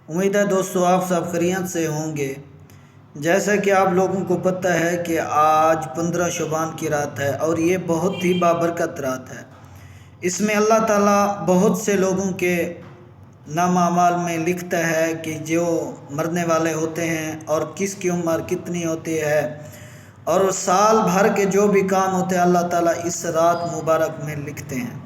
امید ہے دوستو آپ سب خیریت سے ہوں گے۔ جیسا کہ آپ لوگوں کو پتہ ہے کہ آج 15 شعبان کی رات ہے اور یہ بہت ہی بابرکت رات ہے۔ اس میں اللہ تعالیٰ بہت سے لوگوں کے نام اعمال میں لکھتا ہے کہ جو مرنے والے ہوتے ہیں اور کس کی عمر کتنی ہوتی ہے، اور سال بھر کے جو بھی کام ہوتے ہیں اللہ تعالیٰ اس رات مبارک میں لکھتے ہیں۔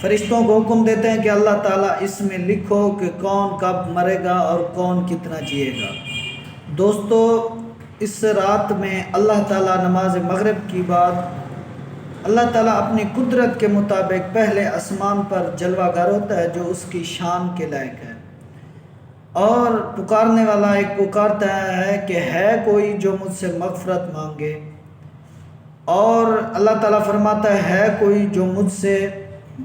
فرشتوں کو حکم دیتے ہیں کہ اللہ تعالیٰ اس میں لکھو کہ کون کب مرے گا اور کون کتنا جیے گا۔ دوستو، اس رات میں اللہ تعالیٰ نماز مغرب کی بعد اللہ تعالیٰ اپنی قدرت کے مطابق پہلے آسمان پر جلوہ گر ہوتا ہے جو اس کی شان کے لائق ہے، اور پکارنے والا ایک پکارتا ہے کہ ہے کوئی جو مجھ سے مغفرت مانگے، اور اللہ تعالیٰ فرماتا ہے کوئی جو مجھ سے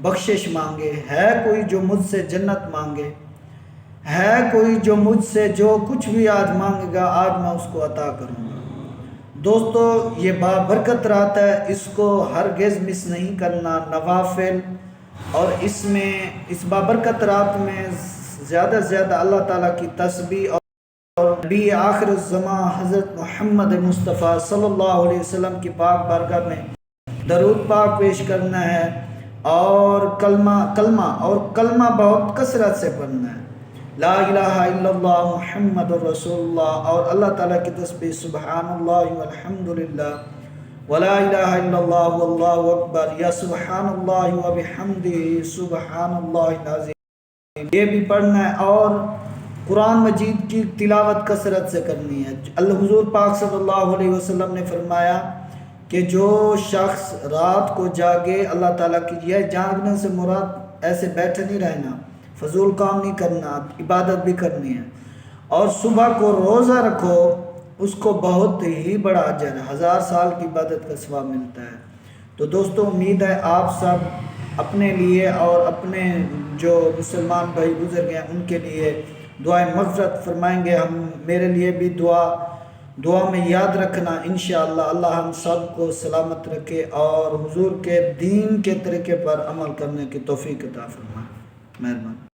بخشش مانگے، ہے کوئی جو مجھ سے جنت مانگے، ہے کوئی جو مجھ سے جو کچھ بھی آج مانگے گا آج میں اس کو عطا کروں گا۔ دوستو، یہ بابرکت رات ہے، اس کو ہرگز مس نہیں کرنا۔ نوافل اور اس بابرکت رات میں زیادہ سے زیادہ اللہ تعالیٰ کی تسبیح اور نبی آخر الزمان حضرت محمد مصطفیٰ صلی اللہ علیہ وسلم کی پاک بارگاہ میں درود پاک پیش کرنا ہے، اور کلمہ بہت کثرت سے پڑھنا ہے۔ لا الہ الا اللہ محمد الرسول اللہ، اور اللہ تعالیٰ کی تسبیح سبحان اللہ والحمدللہ ولا الہ الا اللہ واللہ اکبر، یا سبحان اللہ وبحمدہ سبحان اللہ العظیم، یہ بھی پڑھنا ہے، اور قرآن مجید کی تلاوت کثرت سے کرنی ہے۔ حضور پاک صلی اللہ علیہ وسلم نے فرمایا کہ جو شخص رات کو جاگے، اللہ تعالیٰ کی یہ جاگنے سے مراد ایسے بیٹھے نہیں رہنا، فضول کام نہیں کرنا، عبادت بھی کرنی ہے، اور صبح کو روزہ رکھو، اس کو بہت ہی بڑا اجر ہے، 1000 سال کی عبادت کا ثواب ملتا ہے۔ تو دوستو، امید ہے آپ سب اپنے لیے اور اپنے جو مسلمان بھائی گزر گئے ان کے لیے دعائیں مغفرت فرمائیں گے۔ میرے لیے بھی دعا میں یاد رکھنا انشاءاللہ۔ اللہ ہم سب کو سلامت رکھے اور حضور کے دین کے طریقے پر عمل کرنے کی توفیق عطا فرمائے۔ مہربانی۔